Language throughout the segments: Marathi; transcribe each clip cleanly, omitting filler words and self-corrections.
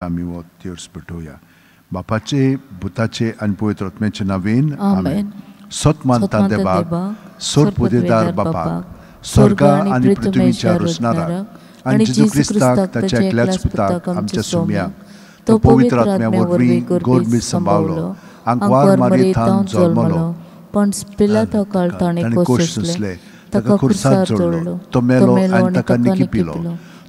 आम्ही वो तीर्स पेटोया बापाचे भुताचे आणि पवित्र आत्म्याचे नावेन आमेन. सोतमानता देवाक सोर पुदेदार बापाक स्वर्गा आणि पृथ्वीच्या रचणारा आणि जेजू क्रिस्ताक ताच्या एकल्याच पुताक आमच्या सुम्याक तो पवित्र आत्म्या वरवीं गोरमी सांबाळलो आंकवार मारितान जल्मलो पण पिलातो काळ ताणे कोसले ताका खुर्सार जोडलो तो मेलो आणि ताका निकी पिलो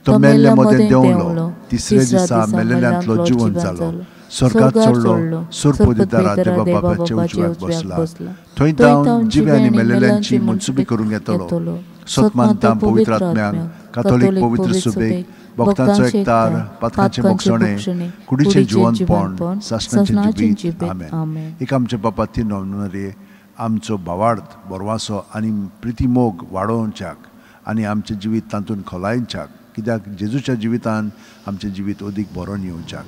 तो मेल्ल्या मध्ये देवलो तिसरे दिसा मेलेल्यांतलो जिवंत जालो स्वर्गात चडलो सोर पुदेदारा देवा बापाच्या उजव्याक बसला थंय जावन जिवे आनी मेलेल्यांची मनसुबी करूंक येतलो. सोतमानता पवित्र आत्म्याक कातोलीक पवित्र सुबेक भक्तांचो एकतार पातकांचे मोक्षणे कुडीचे जिवंतपण सासणाचें जिवीत आमेन. एक आमचे बापा ती नवनरे आमचो भावार्थ बरवासो आनी प्रिती मोग वाडोवच्याक आनी आमचे जिवीत तातूंत खोलायच्याक कित्याक जेजूच्या जिवितान आमचें जिवीत अदीक बरोवन येवच्याक.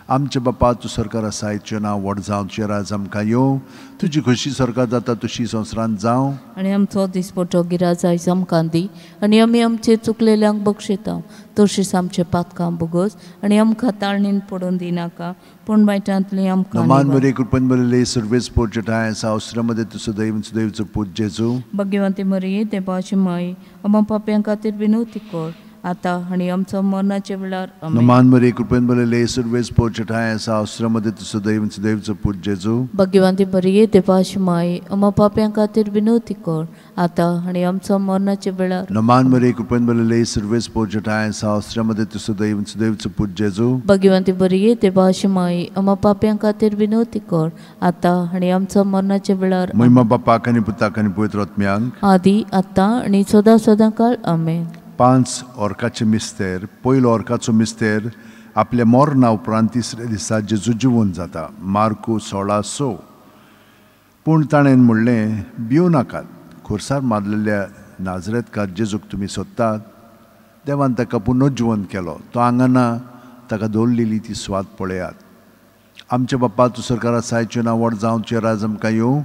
आमचे बापा तूं सरकार आसा तुजें नांव व्हड जावं तुजें राज आमकां येवं तुजी खुशी सरकार जाता तशी संवसारांत जावं आनी आमचो दिसपटो गिराज आयज आमकां दी आनी आमी आमचे चुकलेल्यांक बक्षिता तशीच आमचे पातकां बोगस आनी आमकां ताळणीन पडोवन दिनाका पूण वायटांतली आमकां नमान बरे कृपण बरले सर्वेस पोर्चटाय आसा अवसरामध्ये तुजो दैवचो पूज जेजू भगवंती मरिये देवाची माई आमकां पाप्यां खातीर विनवती कर आता आणि आमच्या मरणाच्या वेळार नमान बरे कृपण बरले सर्वेस पोर्चटाय आसा अवसरामध्ये तुजो दैवचो पूज जेजू भगवंती मरिये देवाची माई आमकां पाप्यां खातीर विनवती कर आता आणि आमच्या मरणाच्या वेळार नमान बरे कृपण बरले सर्वेस पोर्चटाय आसा अवसरामध्ये तुजो दैवचो पूज जेजू भगवंती मरिये देवाची माई आमकां पाप्यां खातीर विनवती कर आता आणि आमच्या मरणाच्या वेळार महिमा बापाक आनी पुताक आनी पवित्र आत्म्यांक आदी आता आणि सदां काळ आमेन. 5 ओर्काचे मिस्तेर पयलो ओर्काचो मिस्तेर आपल्या मोरणा उपरांत तिसऱ्या दिसा जेजू जिवून जाता मार्कू 16:6. पूण ताणें म्हणलें भिवू नाकात खुर्सार मारलेल्या नाजरेतकार जेजूक तुमी सोदतात देवान ताका पुनर्जिवन केलो तो हांगा ना ताका दवरलेली ती स्वाद पळयात. आमचे बापा तूं सरकार आसा तुजें नांव व्हड जावं तुजें राज आमकां येवं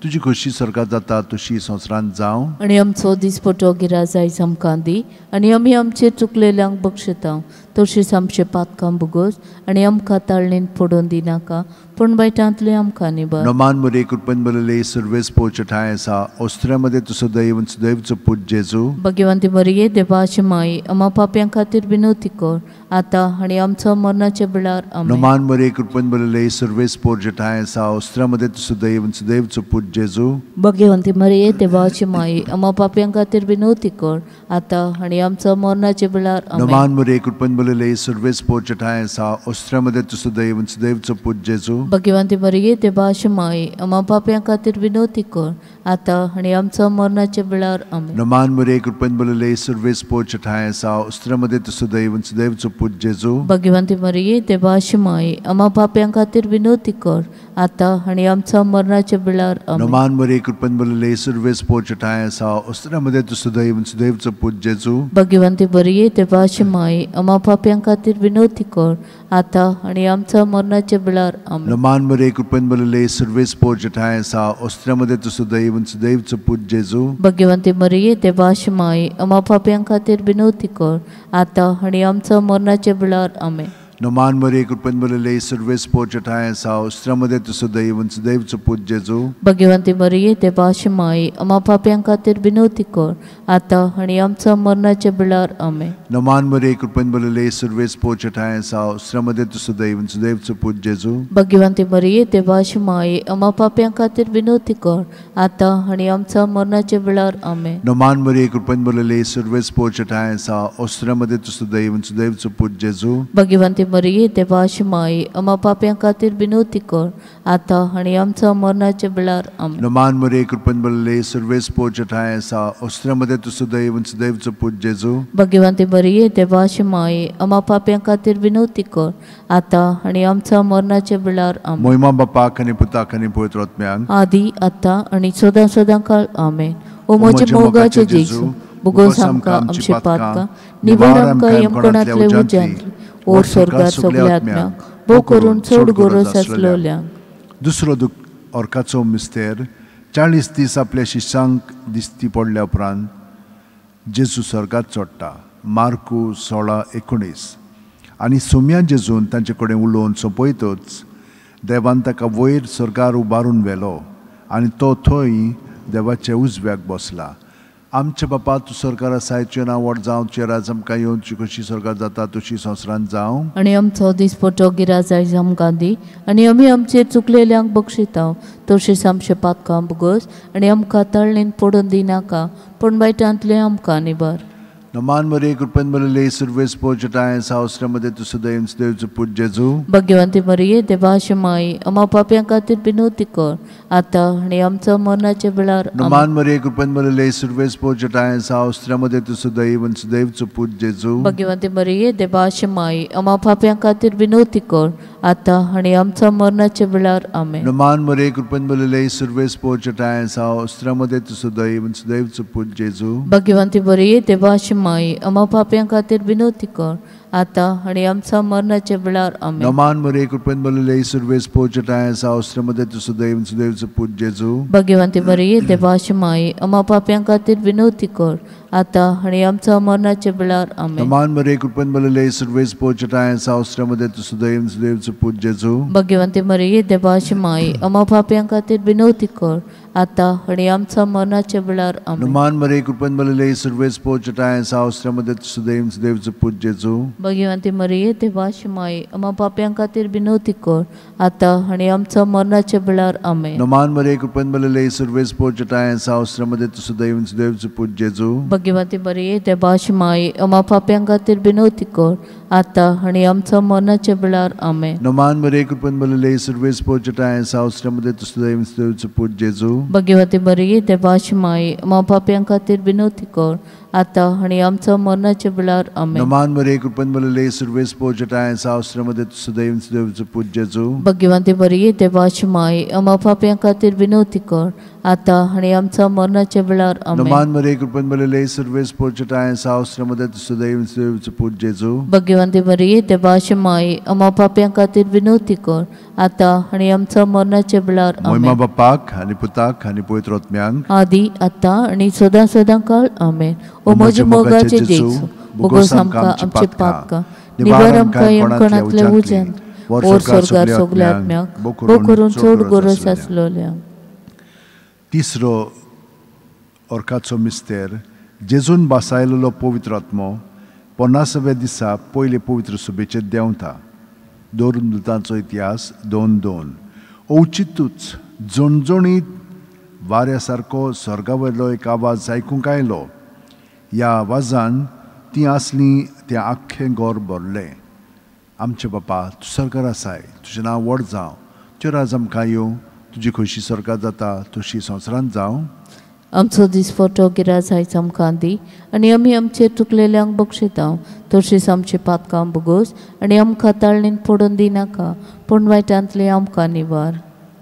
तुजी खुशी सरकार जाता तशी संवसारांत जावं आनी आमचो दिसपटो गिराज आयज आमकां दी आनी आमी आमचे चुकलेल्यांक बक्षिता तशीच आमचे पातकां बुगोस आनी आमकां ताळणीन पडोवन दिनाका पूण वायटांतले आमकां निबार. नमान बरे कृपण बरले सर्वेस पोर्चटाय आसा अवसरामध्ये तुजो दैवचो पूज जेजू भगवंती मरिये देवाची माई आमकां पाप्यां खातीर विनवती कर आता आनी आमच्या मरणाच्या वेळार आमेन. नमान बरे कृपण बरले सर्वेस पोर्चटाय आसा अवसरामध्ये तुजो दैवचो पूज जेजू भगवंती मरिये देवाची माई आमकां पाप्यां खातीर विनवती कर आता आनी आमच्या मरणाच्या वेळार आमेन. नमान बरे कृपण बरले सर्वेस पोर्चटाय आसा अवसरामध्ये तुजो दैवचो पूज जेजू भगवंती मरिये देवाची माई आमकां पाप्यां खातीर विनवती कर आता आनी आमच्या मरणाच्या वेळार आमेन. नमान बरे कृपण बरले सर्वेस पोर्चटाय आसा अवसरामध्ये तुजो दैवचो पूज जेजू भगवंती मरिये देवाची माई आमकां पाप्यां खातीर विनवती कर आता आनी आमच्या मरणाच्या वेळार आमेन. नमान बरे कृपण बरले सर्वेस पोर्चटाय आसा अवसरामध्ये तुजो दैवचो पूज जेजू भगवंती मरिये देवाची माई आमकां पाप्यां खातीर विनवती कर आता आनी आमच्या मरणाच्या वेळार आमेन. नमान बरे कृपण बरले सर्वेस पोर्चटाय आसा अवसरामध्ये तुजो दैवचो पूज जेजू भगवंती मरिये देवाची माई आमकां पाप्यां खातीर विनवती कर आता आनी आमच्या मरणाच्या वेळार आमेन. नमान बरे कृपण बरले सर्वेस पोर्चटाय आसा अवसरामध्ये तुजो दैवचो पूज जेजू भगवंती मरिये देवाची माई आमकां पाप्यां खातीर विनवती कर आता आनी आमच्या मरणाच्या वेळार आमेन. नमान बरे कृपण बरले सर्वेस पोर्चटाय आसा अवसरामध्ये तुजो दैवचो पूज जेजू भगवंती मरिये देवाची माई आमकां पाप्यां खातीर विनवती कर आता आनी आमच्या मरणाच्या वेळार आमेन. नमान बरे कृपण बरले सर्वेस पोर्चटाय आसा अवसरामध्ये तुजो दैवचो पूज जेजू भगवंती मरिये देवाची माई आमकां पाप्यां खातीर विनवती कर आता आनी आमच्या मरणाच्या वेळार आमेन. नमान बरे कृपण बरले सर्वेस पोर्चटाय आसा अवसरामध्ये तुजो दैवचो पूज जेजू भगवंती मरिये देवाची माई आमकां पाप्यां खातीर विनवती कर आता आनी आमच्या मरणाच्या वेळार आमेन. महिमा बापाक आनी पुताक आनी पवित्र आत्म्यांक आदी आता आनी सदां काळ आमेन. ओ म्हजे मोगाचे जेजू बुगोस आमकां आमची पातकां निवार आमकां यमकोणांतले उज्यांत ओर स्वर्गार सगळ्या आत्म्यांक भोव करून चड गरज आसलोल्यांक. दुसरो ओर्काचो मिस्तेर 40 दीस आपल्या शिश्यांक दिसती पडल्या उपरांत जेजू स्वर्गात चडटा मार्कू 16:19. आनी सुम्या जेजून तांचे कडेन उलोवन सोंपयतच देवान ताका वयर स्वर्गार उबारून व्हेलो आनी तो थंय देवाच्या उजव्याक बसला. आमचे बापा तूं स्वर्गार आसा, तुजें नांव व्हड जावं, तुजें राज आमकां येवन, तुजी कशी स्वर्गार जाता तशी संवसारांत जावं. आनी आमचो दिसपटो गिराज आयज आमकां दी, आनी आमी आमचेर चुकलेल्यांक बक्षिता तशीच आमचे पातकां भोगोस, आनी आमकां तळणेन पडून दिनाका पूण वायटांतले आमकां निबार. नमान मरे कृपन मरले सर्वेस पोचटाय सावस्त्रमध्ये तुझं दैव देवचं पूज जेजू. भगवंती मरिये देवाची माई आम्हा पाप्यां खातीर विनवती कर आता आणि आमच्या मरणाच्या वेळार. नमान मरे कृपन मरले सर्वेस पोचटाय सावस्त्रमध्ये तुझं दैव देवचं पूज जेजू. भगवंती मरिये देवाची माई आम्हा पाप्यां खातीर विनवती कर आता आणि आमच्या मरणाच्या वेळार. आमेन. नमान मरे कृपन मरले सर्वेस पोचटाय सावस्त्रमध्ये तुझं दैव देवचं पूज जेजू. भगवंती मरिये देवाची माई आम्हा पाप्यां खातीर विनवती कर आता आणि आमच्या मरणाच्या वेळार. आमेन. नमान मरे कृपन मरले सर्वेस पोचटाय सावस्त्रमध्ये तुझं दैव देवचं पूज जेजू. भगवंती मरिये देवाची माई आम्हा पाप्यां खातीर विनवती कर आता आणि आमच्या मरणाच्या वेळार. आमेन. नमान मरे कृपन मरले सर्वेस पोचटाय सावस्त्रमध्ये तुझं दैव देवचं पूज जेजू. भगवंती मरिये देवाची माई आम्हा पाप्यां खातीर विनवती कर आता आणि आमच्या मरणाच्या वेळार. आमेन. नमान मरे कृपन मरले सर्वेस पोचटाय सावस्त्रमध्ये तुझं दैव देवचं पूज जेजू. भगवंती मरिये देवाची माई आम्हा पाप्यां खातीर विनवती कर आता आणि आमच्या मरणाच्या वेळार. आमेन. नमान मरे कृपन मरले सर्वेस पोचटाय सावस्त्रमध्ये तुझं दैव देवचं पूज जेजू. भगवंती मरिये देवाची माई आम्हा पाप्यां खातीर विनवती कर आता आणि आमच्या मरणाच्या वेळार. आमेन. नमान मरे कृपन मरले सर्वेस पोचटाय सावस्त्रमध्ये तुझं दैव देवचं पूज जेजू. भगवंती मरिये देवाची माई आम्हा पाप्यां खातीर विनवती कर आता आणि आमच्या मरणाच्या वेळार. आमेन. नमान मरे कृपन मरले सर्वेस पोचटाय सावस्त्रमध्ये तुझं दैव देवचं पूज जेजू. भगवंती मरिये देवाची माई आम्हा पाप्यां खातीर विनवती कर आता आणि आमच्या मरणाच्या वेळार. आमेन. नमान मरे कृपन मरले सर्वेस पोचटाय सावस्त्रमध्ये तुझं दैव देवचं पूज जेजू. भगवंती मरिये देवाची माई आम्हा पाप्यां खातीर विनवती कर आता आणि आमच्या मरणाच्या वेळार. महिमा बापाक आनी पुताक आनी पवित्र आत्म्यांक आदी आता आणि सदां सदां काळ. आमेन. ओ म्हजे मोगाचे जेजू बोगोस आमकां आमचे पातकां निवार आमकां येमकणांतल्या उज्यान ओर स्वर्गार सगल्या आत्म्यांक भोव करून चड गरज आसलोल्यांक. तिसरो ओर्काचो मिस्तेर जेजून बासायलेलो पवित्र आत्मो 50व्या दिसा पयले पवित्र सभेचेर देंवता. दोन दुतांचो इतिहास 2:2. औचितूच जणजणीत वाऱ्या सारको स्वर्गावेलो एक आवाज आयकूंक आयलो. ह्या आवाजान ती आसली तें आख्खें गोर भरलें. आमचे बापा तूं स्वर्गार आसाय, तुजें नांव व्हड जावं, तुजें राज आमकां येवं, तुजी खोशी स्वर्गार जाता तशी संवसारांत जावं. आमचो दिसपटो गिराज आयज आमकां दी आनी आमी आमचेर चुकलेल्यांक बक्षिता तशीच आमचे पातकां भोगोस आनी आमकां ताळणेन पडून दिनाका पूण वायटांतले आमकां निवार.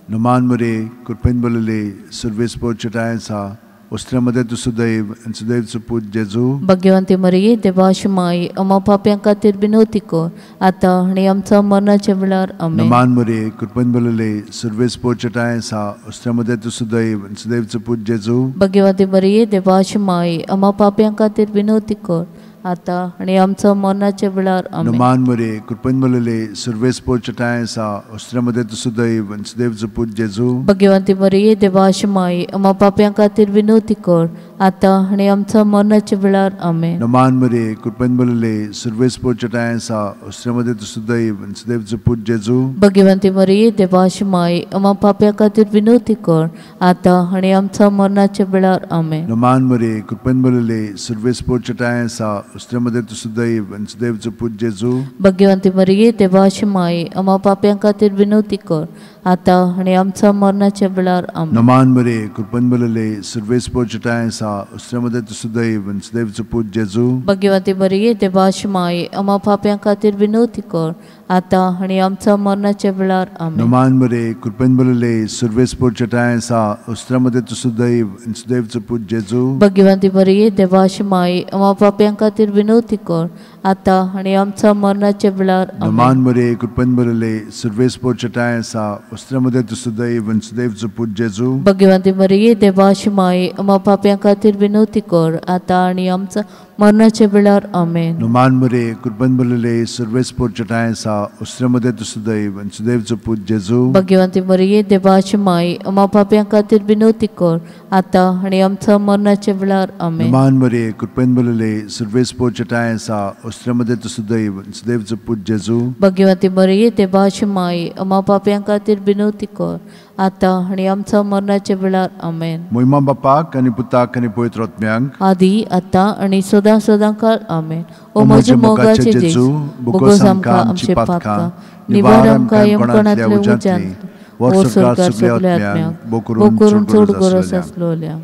नमान मरे कृपेन बरले सर्वेस पोचटाय सा वस्त्रामध्ये तुझं दैव देवचं पूज जेजू. भगवंती मरिये देवाची माई आम्हा पाप्यां खातीर विनवती कर आता आणि आमच्या मरणाच्या वेळार. आमेन. नमान मरे कृपेन बरले सर्वेस पोचटाय सा वस्त्रामध्ये तुझं दैव देवचं पूज जेजू. भगवंती मरिये देवाची माई आम्हा पाप्यां खातीर विनवती कर आता आणि आमच्या मरणाच्या वेळार. आमेन. नमान मरे कृपेन बरले सर्वेस पोचटाय सा वस्त्रामध्ये तुझं दैव देवचं पूज जेजू. भगवंती मरिये देवाची माई आम्हा पाप्यां खातीर विनवती कर आता आणि आमच्या मरणाच्या वेळार. आमेन. नमान मरे कृपेन बरले सर्वेस पोचटाय सा वस्त्रामध्ये तुझं दैव देवचं पूज जेजू. भगवंती मरिये देवाची माई आम्हा पाप्यां खातीर विनवती कर आता आणि आमच्या मरणाच्या वेळार. आमेन. नमान मरे कृपेन बरले सर्वेस पोचटाय सा वस्त्रामध्ये तुझं दैव देवचं पूज जेजू. भगवंती मरिये देवाची माई आम्हा पाप्यां खातीर विनवती कर आता आणि आमच्या मरणाच्या वेळार. आमेन. नमान मरे कृपेन बरले सर्वेस पोचटाय सा वस्त्रामध्ये तुझं दैव देवचं पूज जेजू. भगवंती मरिये देवाची माई आम्हा पाप्यां खातीर विनवती कर आता आणि आमच्या मरणाच्या वेळार. आमेन. नमान मरे कृपेन बरले सर्वेस पोचटाय सा वस्त्रामध्ये तुझं दैव देवचं पूज जेजू. भगवंती मरिये देवाची माई आम्हा पाप्यां खातीर विनवती कर आता आणि आमच्या मरणाच्या वेळार. नमान मरे कृपेन बरले सर्वेस पोचटाय सा वस्त्रामध्ये तुझं दैव देवचं पूज जेजू. भगवंती मरिये देवाची माई आम्हा पाप्यां खातीर विनवती कर आता आणि आमच्या मरणाच्या वेळार आमेन. Numan Mure, Kurban Bulale, Surves Porchataisa, Ustremade to Sudev, and Sudev to put Jesu. Bhagyavanti मरिये देवाची माई आम्हा पाप्यां खातीर विनवती कर आता आणि आमच्या मरणाच्या वेळार आमेन. Numan Mure, Kurban Bulale, Surves Porchataisa, Ustremade to Sudev, and Sudev to put Jesu. Bhagyavanti मरिये देवाची माई आम्हा पाप्यां खातीर विनवती कर आता आणि आमच्या मरणाच्या वेळार आमेन. Moima Bapak, and Putak, and Poetrotmiang. आदी आता आणि सदा सदांकाळ आमेन. ओ म्हजे मोगाचे जेजू बुगोस आमकां आमचे पातकां निवार आमकां यमकणांतल्या उज्यांतली वर स्वर्गार सगल्या आत्म्यांक बोकरून चड गरज आसलोल्या.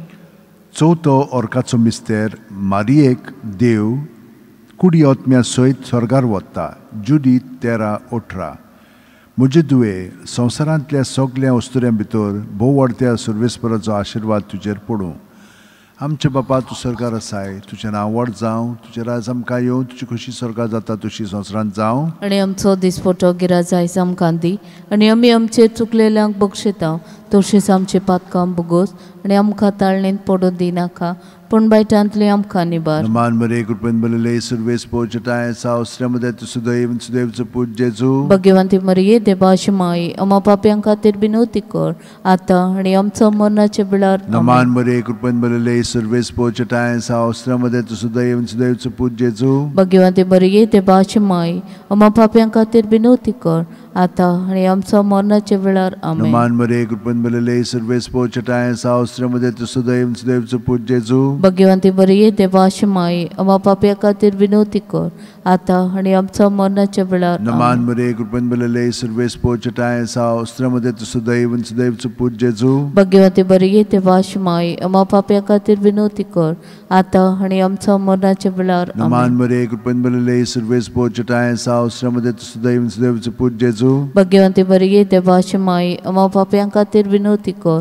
चवथो ओर्काचो मिस्तेर मारियेक देव कुडी आत्म्या सयत स्वर्गार वता. जुडी 13:18. म्हजे दुवे संवसारांतल्या सगळ्या वस्तुऱ्यां भितर भोव व्हडत्या सर्वेस्पराचो आशिर्वाद तुजेर पडूं. आमचे बापा तूं स्वर्गार आसाय, तुजें नांव व्हड जावं, तुजें राज आमकां येवं, तुजी खुशी स्वर्गार जाता तशी संवसारांत जावं. आनी आमचो दिसपटो गिराज आयज आमकां दी आनी आमी आमचेर चुकलेल्यांक बक्षिता तशींच आमचे पातकां बुगोस आनी आमकां ताळणेंत पडूं दिनाका पूण बायटांतले आमकां निबार. Numan Mure, Kurban Bulale, Surves Porchataisa, Ustremade to Sudev, and Sudev to put Jesu. Bhagyavanti मरिये देवाची माई आम्हा पाप्यां खातीर विनवती कर आता आनी आमच्या मरणाच्या वेळार आमेन. Numan Mure, Kurban Bulale, Surves Porchataisa, Ustremade to Sudev, and Sudev to put Jesu. Bhagyavanti मरिये देवाची माई आम्हा पाप्यां खातीर विनवती कर आता आनी आमच्या मरणाच्या वेळार आमेन. Numan Mure, Kurban Bulale, Surves Porchataisa, Ustremade to Sudev, and Sudev to put Jesu. Bhagyavanti मरिये देवाची माई आम्हा पाप्यां खातीर विनवती कर आता आनी आमच्या मरणाच्या वेळार Numan Mure, Kurban Bulale, Surves Porchataisa, Ustremade to Sudev, and Sudev to put Jesu. Bhagyavanti मरिये देवाची माई आम्हा पाप्यां खातीर विनवती कर आता आनी आमच्या मरणाच्या वेळार Numan Mure, Kurban Bulale, Surves Porchataisa, Ustremade to Sudev, and Sudev to put Jesu. Bhagyavanti मरिये देवाची माई आम्हा पाप्यां खातीर विनवती कर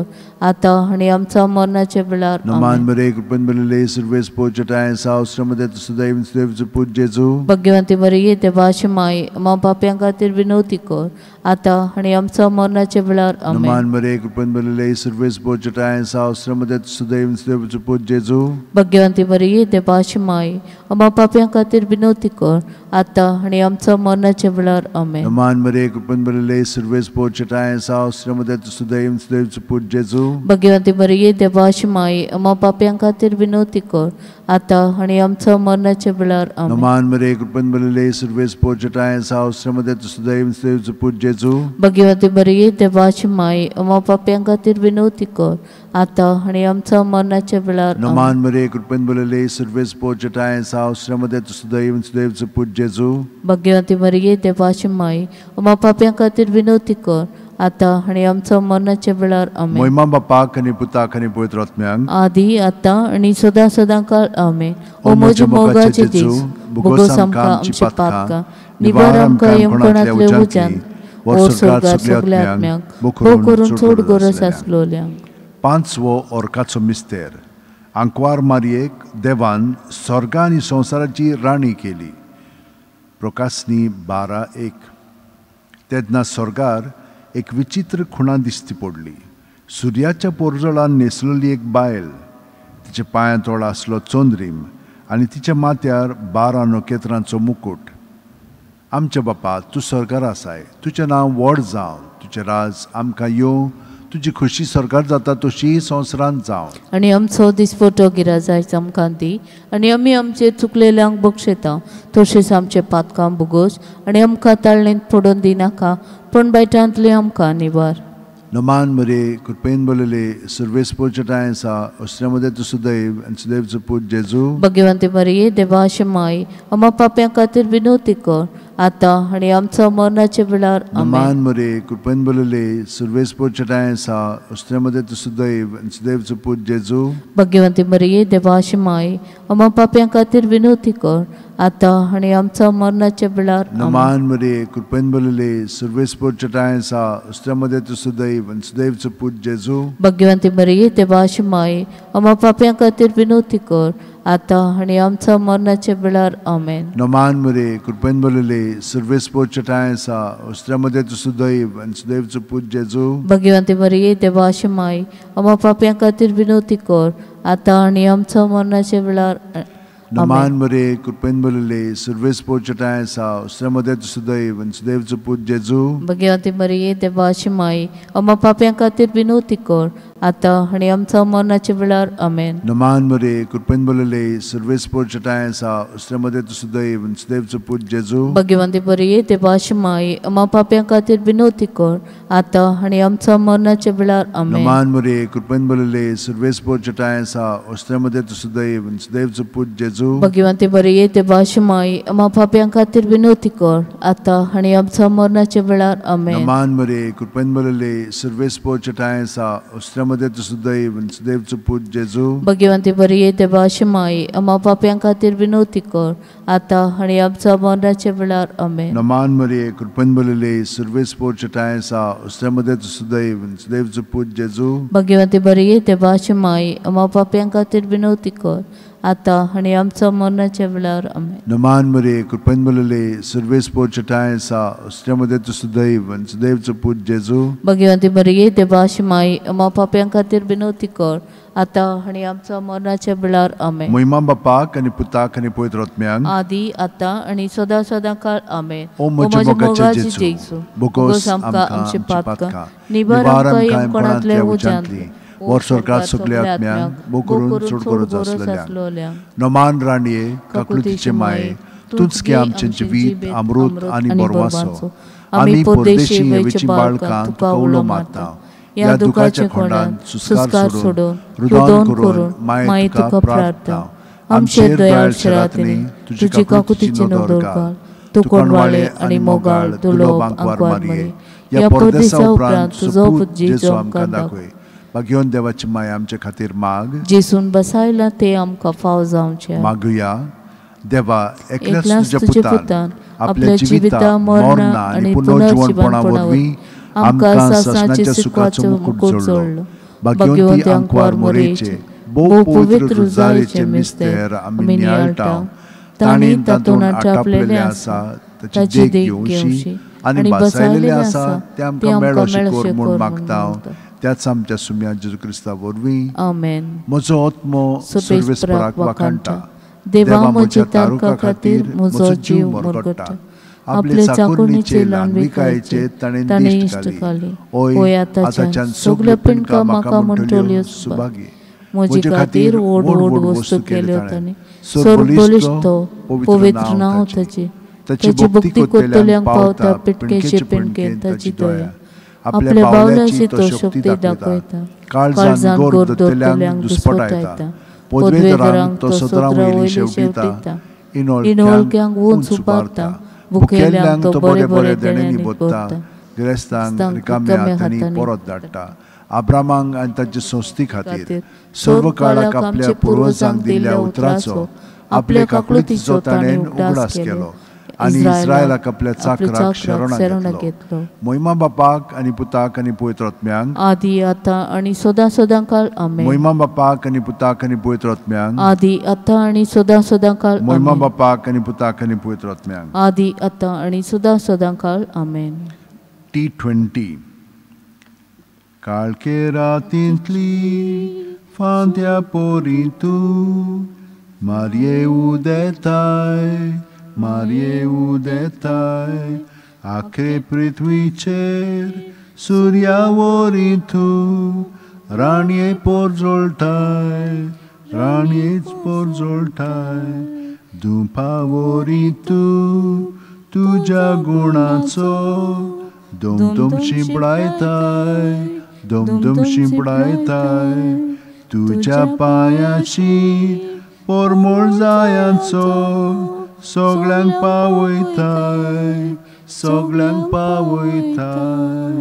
आता आनी आमच्या मरणाच्या वेळार Numan Mure, Kurban Bulale, Surves Porchataisa, Ustremade to Sudev, and Sudev to put Jesu. Bhagyavanti मरिये देवाची माई आम्हा पाप्यां खातीर विनवती कर आता आनी आमच्या मरणाच्या वेळार आमेन. Numan Mure, Kurban Bulale, Surves Porchataisa, Ustremade to Sudev, and Sudev to put Jesu. Bhagyavanti मरिये देवाची माई आम्हा पाप्यां खातीर विनवती कर आता आनी आमच्या मरणाच्या वेळार आमेन. Numan Mure, Kurban Bulale, Surves Porchataisa, Ustremade to Sudev, and Sudev to put Jesu. Bhagyavanti मरिये देवाची माई आम्हा पाप्यां खातीर विनवती कर आता आनी आमच्या मरणाच्या वेळार आमेन. Numan Mure, Kurban Bulale, Surves Porchataisa, Ustremade to Sudev, and Sudev to put Jesu. Bhagyavanti मरिये देवाची माई आम्हा पाप्यां खातीर विनवती कर आता आनी आमच्या मरणाच्या वेळार आमेन. Numan Mure, Kurban Bulale, Surves Porchataisa, Ustremade to Sudev, and Sudev to put Jesu. Bhagyavanti मरिये देवाची माई आम्हा पाप्यां खातीर विनवती कर आता आनी आमच्या मरणाच्या वेळार आमेन. Moima Bapak, and Putak, and Poetrotmiang. आदी आता आणि सदा सदांकाळ आमेन. ओ म्हजे मोगाचे जेजू बुगोस आमकां आमचे पातकां निवार आमकां यमकणांतल्या उज्यांत वर स्वर्गार सगल्या आत्म्यांक भोव करून चड गरज आसलोल्यांक. पांचवो ओर्काचो मिस्तेर आंकवार मारयेक देवान स्वर्ग आनी संवसाराची राणी केली. प्रकाशनी 12:1. तेन्ना स्वर्गार एक विचित्र खुणा दिश्टी पडली. सुर्याच्या पोरजोळान न्हेसलेली एक बायल, तिचे पांयां तोळ आसलो चोंद्रीम आनी तिच्या माथ्यार 12 नखेत्रांचो मुकुट. आमच्या बापा तूं स्वर्गार आसाय, तुजें नांव व्हड जावं, तुजें राज आमकां येवं, तुजी खुशी स्वर्गार जाता तशी संवसारांत जावं. आनी आमचो दिसपटो गिराज आयज आमकां दी आनी आमी आमचेर चुकलेल्यांक बक्षिता तशेंच आमचे पातकां बुगोस आनी आमकां ताळणेंत पडून दिनाका पूण बायटांतले आमकां निबार. Numan Mure, Kurban Bulale, Surves Porchataisa, Ustremade to Sudev, and Sudev to put Jesu. Bhagyavanti मरिये देवाची माई आम्हा पाप्यां खातीर विनवती कर आता आनी आमच्या मरणाच्या वेळार आमेन. Numan Mure, Kurban Bulale, Surves Porchataisa, Ustremade to Sudev, and Sudev to put Jesu. Bhagyavanti मरिये देवाची माई आम्हा पाप्यां खातीर विनवती कर आता आनी आमच्या मरणाच्या वेळार आमेन. Numan Mure, Kurban Bulale, Surves Porchataisa, Ustremade to Sudev, and Sudev to put Jesu. Bhagyavanti मरिये देवाची माई आम्हा पाप्यां खातीर विनवती कर आता आनी आमच्या मरणाच्या वेळार आमेन. Numan Mure, Kurban Bulale, Surves Porchataisa, Ustremade to Sudev, and Sudev to put Jesu. Bhagyavanti मरिये देवाची माई आम्हा पाप्यां खातीर विनवती कर आता आनी आमच्या मरणाच्या वेळार नमान मरे कृपेन बोलले सर्वेस पोचटाय सा श्रमदे सुदैव सुदैवचो पूत जेजू भगवती मरिये देवाची माई आम्हा पाप्यां खातीर विनवती कर आता आणि आमच्या मरणाच्या वेळार आमेन. नमान मरे कृपेन बोलले सर्वेस पोचटाय सा श्रमदे सुदैव सुदैवचो पूत जेजू भगवती मरिये देवाची माई आम्हा पाप्यां खातीर विनवती कर आता आणि आमच्या मरणाच्या वेळार आमेन. नमान मरे कृपेन बोलले सर्वेस पोचटाय सा श्रमदे सुदैव सुदैवचो पूत जेजू भगवती मरिये देवाची माई आम्हा पाप्यां खातीर विनवती कर आता आणि आमच्या मरणाच्या वेळार आमेन. नमान मरे कृपेन बोलले सर्वेस पोचटाय सा श्रमदे सुदैव सुदैवचो पूत जेजू भगवती मरिये देवाची माई आम्हा पाप्यां खातीर विनवती कर आता आणि आमच्या मरणाच्या वेळार आमेन. नमान मरे कृपेन बोलले सर्वेस पोचटाय सा श्रमदे सुदैव सुदैवचो पूत जेजू भगवती मरिये देवाची माई आम्हा पाप्यां खातीर विनवती कर आता आणि आमच्या मरणाच्या वेळार आमेन. नमान मरे कृपेन बोलले सर्वेस पोचटाय सा श्रमदे सुदैव सुदैवचो पूत जेजू भगवती मरिये देवाची माई आम्हा पाप्यां खातीर विनवती कर आता आणि आमच्या मरणाच्या वेळार आमेन. महिमा बापाक आनी पुताक आनी पवित्र आत्म्याक आदी आता आणि सदा सदा काळ आमेन. ओ म्हज्या मोगाचे जेजू बोगोस आमकां आमची पातकां निवारण कायम कोणांतल्या उज्यांतली वर स्वर्गात सगल्या आत्म्यांक बो करून चड गरज आसलेल्या नमान राणये काकुळतीचे माये तूंच की आमचें जिवीत अमृत आनी बरवासो आमी परदेशी वेची बाळकां तुका उलो मारता या दुखाच्या खोंडांत सुस्कार सोडून रुदन करून माये तुका प्रार्थना आमचेर दयाळ शरातनी तुजी काकुतीची नदर घाल तू कोणवाळे आनी मोगाळ तू लोभ आंकवार मारये या परदेसा उपरांत तुजो पूत जेजू आमकां दाखय. भाग्यवन देवाची माय आमचे खातीर माग जेसून बसायला ते आमकां फाव जावचे मागुया. देवा एकल्याच तुज्या पुतान आपल्या जिविता मरणा आनी पुनर्जीवना वरवीं आमकां सासणाच्या सुखाचो मुकुट जोडलो. भाग्यवंत अंकवार मोरेचे भोव पवित्र रुजारेचे मिस्तेर आमी नियाळटाव. ताणें तातूंत आटापलेले आसा ताची देख घेवशी आनी बसायलेले आसा ते आमकां मेळोशे कर म्हूण मागता. त्याच आमच्या सुम्या जेजू क्रिस्ता वरवीं आमेन. म्हजो आत्मो सर्वेस्पराक वाखाणटा देवा म्हज्या तारुका खातीर म्हजो जीव मोरगटा. आपले चाकुरणीचे ल्हानविकायेचे ताणें इश्ट घाले. ओय आतांच्यान सगळ्या पिणकां म्हाका म्हणटल्यो सुभागी. म्हजे खातीर व्हड व्हड वस्तू केल्यो ताणें सोर बलिश्ट तो पवित्र नांव ताची भक्ती कोत्तल्यांक पावता पिटकेचे पिणकेन ताची दया. आपल्या बावल्याची तो शक्ती दाखयता. काळजान गोर दोतोल्यांक दुस्पटायता. पदवेदरांक तो सदरा वयली शेवटिता. इनोळक्यांक उंच उबारता. भुकेल्यांक तो बरे बरे देण्यांनी बोदता. गिरेस्तांक रिकाम्या हातांनी परत धाडटा. अब्रामांक आनी ताचे संस्थे खातीर सर्व काळाक आपल्या पुर्वजांक दिल्ल्या उतराचो आपल्या काकुळतीचो ताणें उगडास केलो आनी इस्रायलाक आपल्या चाकराक शरणां घेतलो. महिमा बापाक आनी पुताक आनी पवित्र आत्म्यांक आदी आतां आनी सदां सदां काळ आमेन. महिमा बापाक आनी पुताक आनी पवित्र आत्म्यांक आदी आतां आनी सदां सदां काळ महिमा बापाक आनी पुताक आनी पवित्र आत्म्यांक आदी आतां आनी सदां सदां काळ आमेन. T20 काळके रातींतली फांत्या पोरी तूं मारये उदेताय मारये उदेताय. आखे पृथ्वीचेर सुर्या वरी तूं राणये पोरजोळटाय राणयेच पोरजोळटाय. धुपा वरी तूं तुज्या गुणाचो दुम दुम शिंपडायताय दुम दुम शिंपडायताय. तुज्या पांयाची पोरमोळ जायांचो सगळ्यांक पावयताय सगळ्यांक पावयताय.